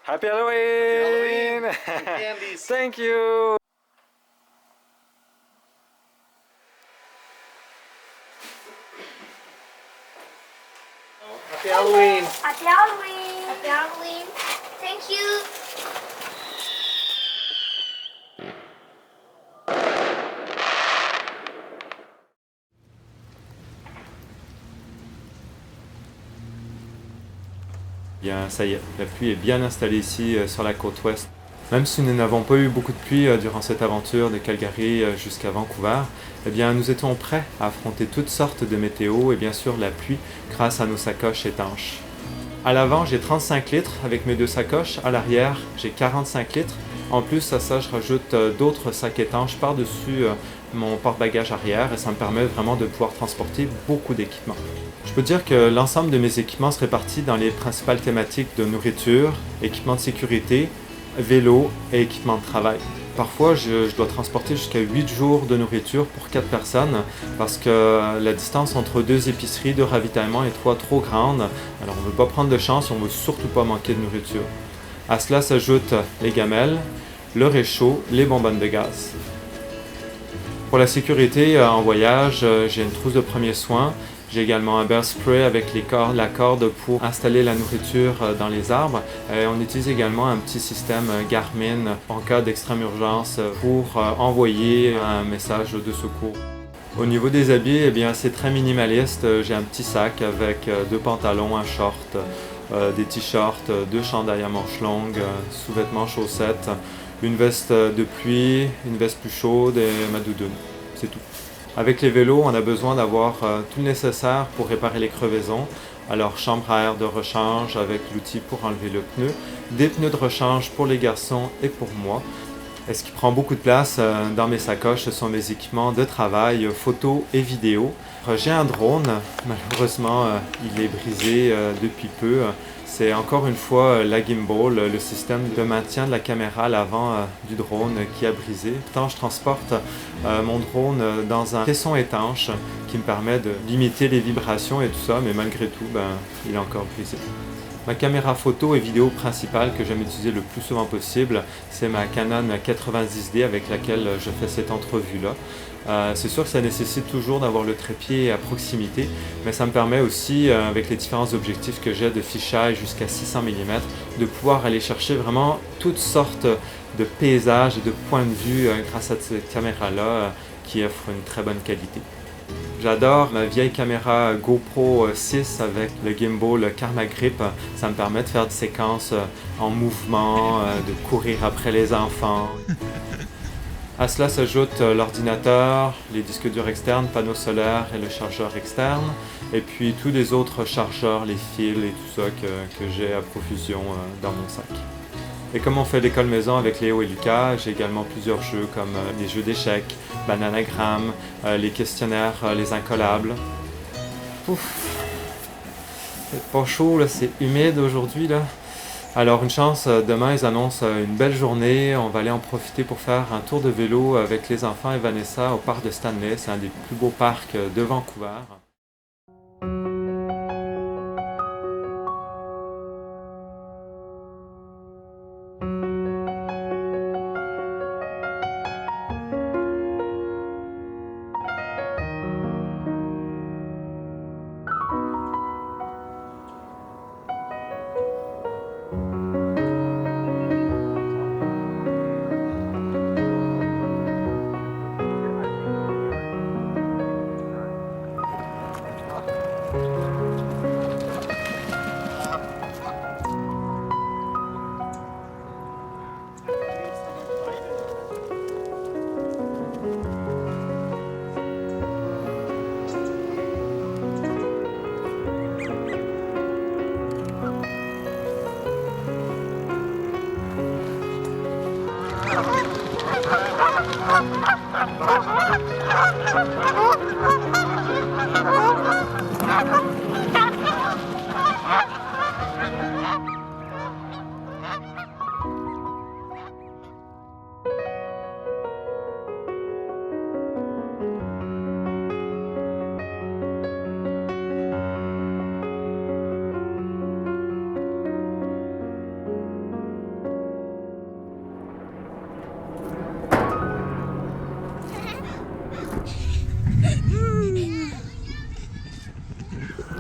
Happy Halloween! Halloween! And candies! Thank you! Happy Halloween! Happy Halloween! Happy Halloween! Thank you! Bien, ça y est, la pluie est bien installée ici sur la côte ouest. Même si nous n'avons pas eu beaucoup de pluie durant cette aventure de Calgary jusqu'à Vancouver, eh bien, nous étions prêts à affronter toutes sortes de météos et bien sûr la pluie grâce à nos sacoches étanches. À l'avant, j'ai 35 litres avec mes deux sacoches. À l'arrière, j'ai 45 litres. En plus, à ça, je rajoute d'autres sacs étanches par-dessus mon porte-bagages arrière et ça me permet vraiment de pouvoir transporter beaucoup d'équipements. Je peux dire que l'ensemble de mes équipements se répartit dans les principales thématiques de nourriture, équipement de sécurité, vélo et équipement de travail. Parfois, je dois transporter jusqu'à 8 jours de nourriture pour 4 personnes parce que la distance entre 2 épiceries de ravitaillement est trop grande. Alors, on ne veut pas prendre de chance et on ne veut surtout pas manquer de nourriture. À cela s'ajoutent les gamelles, le réchaud, les bonbonnes de gaz. Pour la sécurité en voyage, j'ai une trousse de premiers soins. J'ai également un bear spray avec la corde pour installer la nourriture dans les arbres. On utilise également un petit système Garmin en cas d'extrême urgence pour envoyer un message de secours. Au niveau des habits, eh bien, c'est très minimaliste. J'ai un petit sac avec 2 pantalons, un short, des t-shirts, 2 chandails à manches longues, sous-vêtements, chaussettes, une veste de pluie, une veste plus chaude et ma doudoune. C'est tout. Avec les vélos, on a besoin d'avoir tout le nécessaire pour réparer les crevaisons. Alors, chambre à air de rechange avec l'outil pour enlever le pneu, des pneus de rechange pour les garçons et pour moi. Et ce qui prend beaucoup de place dans mes sacoches, ce sont mes équipements de travail, photos et vidéos. J'ai un drone, malheureusement il est brisé depuis peu. C'est encore une fois la gimbal, le système de maintien de la caméra à l'avant du drone qui a brisé. Pourtant, je transporte mon drone dans un caisson étanche qui me permet de limiter les vibrations et tout ça, mais malgré tout, il est encore brisé. Ma caméra photo et vidéo principale que j'aime utiliser le plus souvent possible, c'est ma Canon 90D avec laquelle je fais cette entrevue-là. C'est sûr que ça nécessite toujours d'avoir le trépied à proximité, mais ça me permet aussi, avec les différents objectifs que j'ai de fichage jusqu'à 600 mm, de pouvoir aller chercher vraiment toutes sortes de paysages et de points de vue grâce à cette caméra-là qui offre une très bonne qualité. J'adore ma vieille caméra GoPro 6 avec le gimbal Karma Grip. Ça me permet de faire des séquences en mouvement, de courir après les enfants. À cela s'ajoute l'ordinateur, les disques durs externes, panneaux solaires et le chargeur externe. Et puis tous les autres chargeurs, les fils et tout ça que j'ai à profusion dans mon sac. Et comme on fait l'école maison avec Léo et Lucas, j'ai également plusieurs jeux comme les jeux d'échecs, Bananagram, les questionnaires, les incollables. Ouf, c'est pas chaud là, c'est humide aujourd'hui là. Alors une chance, demain ils annoncent une belle journée, on va aller en profiter pour faire un tour de vélo avec les enfants et Vanessa au parc de Stanley, c'est un des plus beaux parcs de Vancouver.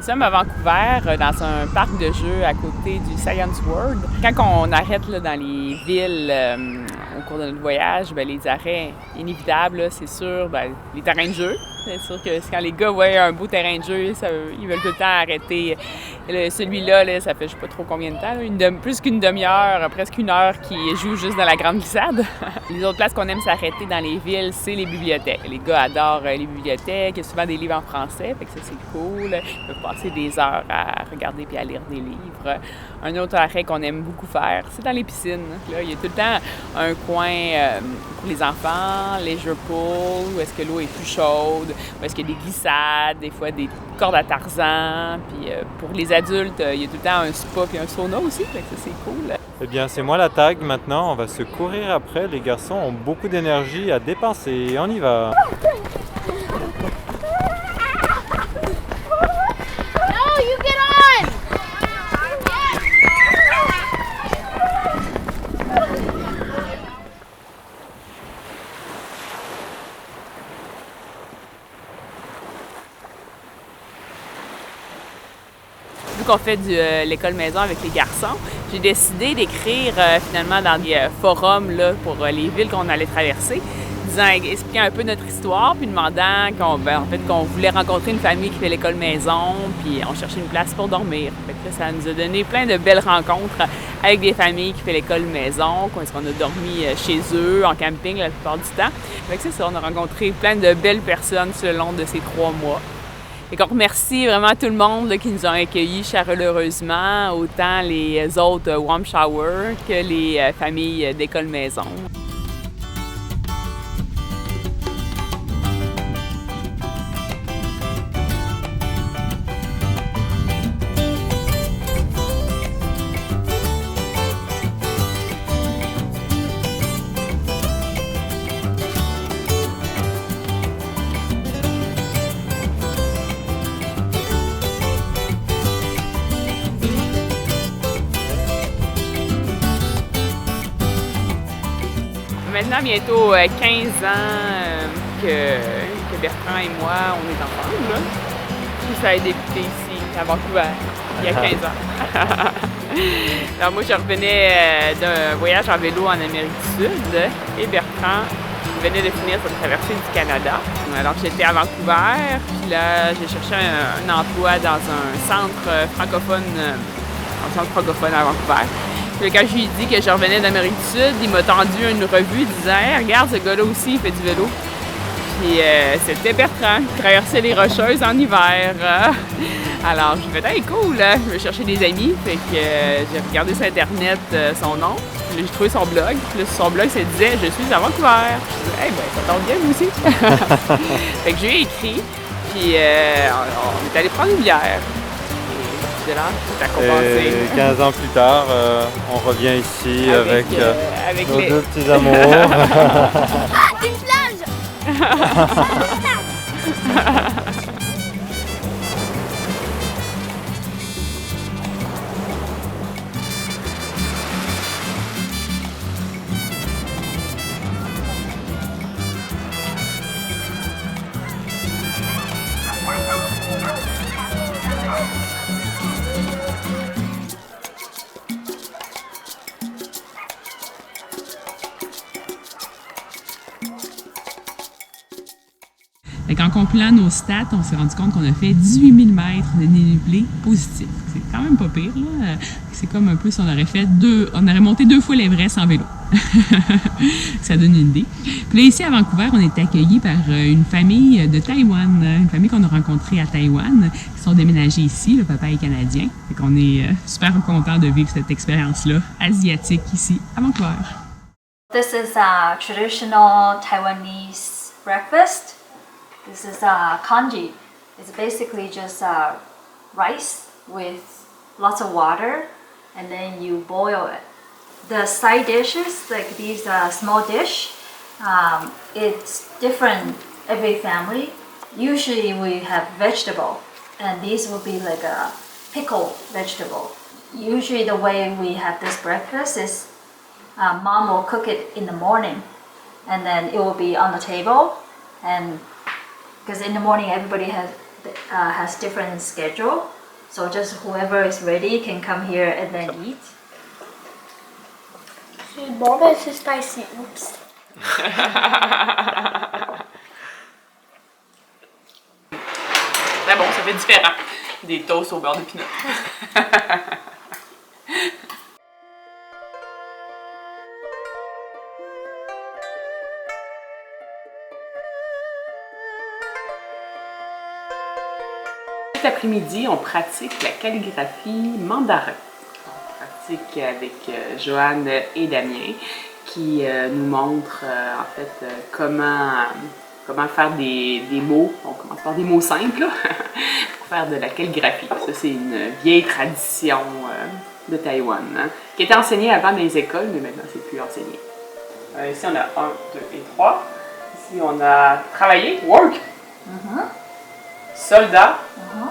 sommes à Vancouver, dans un parc de jeux à côté du Science World. Quand on arrête là, dans les villes au cours de notre voyage, bien, les arrêts inévitables, là, c'est sûr, bien, les terrains de jeu. C'est sûr que quand les gars voient un beau terrain de jeu, ils veulent tout le temps arrêter. Celui-là, là, ça fait je sais pas trop combien de temps, plus qu'une demi-heure, presque une heure qu'ils jouent juste dans la grande glissade. Les autres places qu'on aime s'arrêter dans les villes, c'est les bibliothèques. Les gars adorent les bibliothèques, il y a souvent des livres en français, fait que ça c'est cool. Ils peuvent passer des heures à regarder puis à lire des livres. Un autre arrêt qu'on aime beaucoup faire, c'est dans les piscines. Là, il y a tout le temps un coin pour les enfants, leisure pool, où est-ce que l'eau est plus chaude, où est-ce qu'il y a des glissades, des fois des cordes à Tarzan. Puis pour les adultes, il y a tout le temps un spa puis un sauna aussi, fait que ça c'est cool. Eh bien, c'est moi la tag maintenant. On va se courir après. Les garçons ont beaucoup d'énergie à dépenser. On y va. No, you get on! Vu qu'on fait l'école maison avec les garçons, j'ai décidé d'écrire finalement dans des forums là, pour les villes qu'on allait traverser, expliquant un peu notre histoire, puis demandant qu'on voulait rencontrer une famille qui fait l'école maison, puis on cherchait une place pour dormir. Fait que ça nous a donné plein de belles rencontres avec des familles qui font l'école maison, qu'on a dormi chez eux, en camping la plupart du temps. Fait que c'est ça, on a rencontré plein de belles personnes sur le long de ces 3 mois. Et qu'on remercie vraiment tout le monde là, qui nous ont accueillis chaleureusement, autant les autres Warm Shower que les familles d'école maison. Maintenant, bientôt 15 ans que Bertrand et moi, on est ensemble. Là. Tout ça a débuté ici, à Vancouver, il y a 15 ans. Alors moi, je revenais d'un voyage en vélo en Amérique du Sud et Bertrand venait de finir sa traversée du Canada. Alors j'étais à Vancouver, puis là, j'ai cherché un emploi dans un centre francophone à Vancouver. Puis quand je lui ai dit que je revenais d'Amérique du Sud, il m'a tendu une revue disant hey, « Regarde, ce gars-là aussi, il fait du vélo. » Puis c'était Bertrand qui traversait les Rocheuses en hiver. Alors j'ai fait « Hey, cool! Hein? Je vais chercher des amis. » Fait que j'ai regardé sur Internet son nom. Puis là, j'ai trouvé son blog. Puis là, sur son blog, ça disait « Je suis à Vancouver. » Je disais « Hey, ben ça tombe bien, vous aussi. » Fait que je lui ai écrit. Puis on est allé prendre une bière. De là, tout a commencé. Et 15 ans plus tard, on revient ici avec nos les... 2 petits amours. Ah, une plage! En compilant nos stats, on s'est rendu compte qu'on a fait 18 000 mètres de dénivelé positif. C'est quand même pas pire, là. C'est comme un peu si on aurait monté 2 fois l'Everest en vélo. Ça donne une idée. Puis là, ici à Vancouver, on est accueillis par une famille de Taïwan, une famille qu'on a rencontrée à Taïwan, qui sont déménagés ici. Le papa est canadien. Fait qu'on est super content de vivre cette expérience-là asiatique ici à Vancouver. This is a traditional Taiwanese breakfast. This is congee. It's basically just rice with lots of water, and then you boil it. The side dishes, like these small dish, it's different every family. Usually we have vegetable, and these will be like a pickled vegetable. Usually the way we have this breakfast is mom will cook it in the morning, and then it will be on the table, and because in the morning everybody has different schedule. So just whoever is ready can come here and then eat. C'est bon, ben c'est spicy. Oups. Mais bon, ça fait différent des toasts au beurre de pinot. Cet après-midi, on pratique la calligraphie mandarin. On pratique avec Joanne et Damien qui nous montrent en fait comment faire des mots. On commence par des mots simples là, pour faire de la calligraphie. Ça, c'est une vieille tradition de Taïwan hein, qui était enseignée avant dans les écoles, mais maintenant, c'est plus enseigné. Ici, on a 1, 2 et 3. Ici, on a travaillé, work, soldat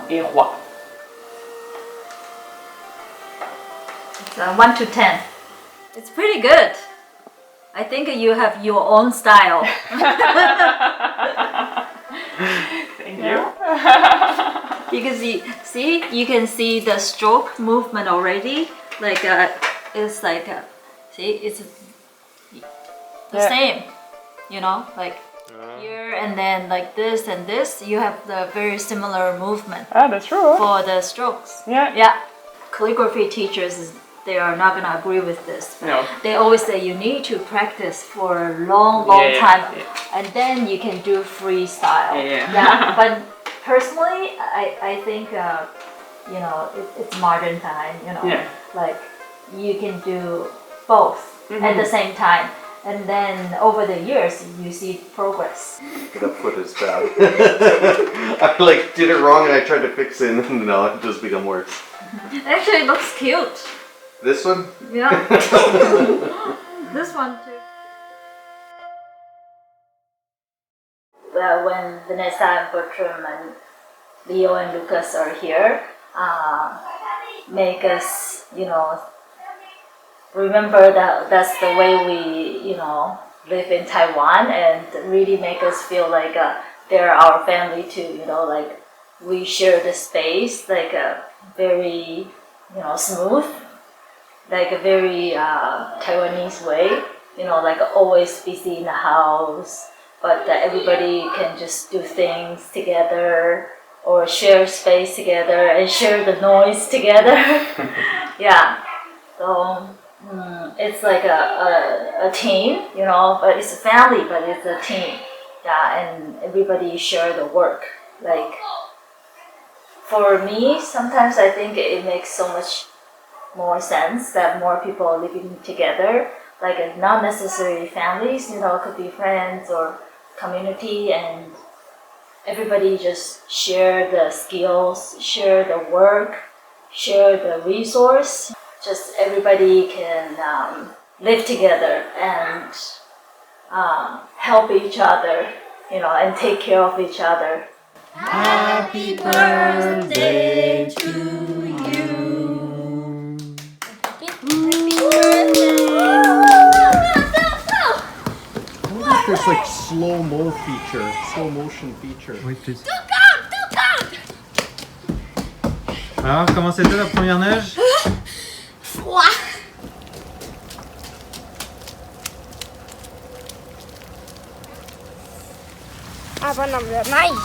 et roi. It's 1 to 10. It's pretty good. I think you have your own style. Thank you. Because you can see the stroke movement already. Like it's like it's the same. You know, like here and then like this and this. You have the very similar movement Ah, that's true. for the strokes. Yeah. Calligraphy teachers they are not gonna agree with this. No. They always say you need to practice for a long Yeah, time, yeah. and then you can do freestyle. Yeah. But personally, I think you know it's modern time. You know, Yeah. like you can do both at the same time, and then over the years you see progress. The foot is bad. I like did it wrong and I tried to fix it and no, it just become worse. Actually, it looks cute. This one? Yeah. This one too. When Vanessa and Bertram and Leo and Lucas are here, make us, you know, remember that that's the way we, you know, live in Taiwan, and really make us feel like they're our family too. You know, like we share the space, like a very, you know, smooth. Like a very Taiwanese way, you know, like always busy in the house, but everybody can just do things together or share space together and share the noise together. Yeah, so it's like a team, you know, but it's a family, but it's a team. Yeah, and everybody share the work. Like for me, sometimes I think it makes so much more sense that more people are living together, like not necessarily families, you know, it could be friends or community, and everybody just share the skills, share the work, share the resource. Just everybody can live together and help each other, you know, and take care of each other. Happy birthday to you. There's like slow motion feature. Oui, please. Alors, comment c'était la première neige? Froid. Ah, bonhomme de neige.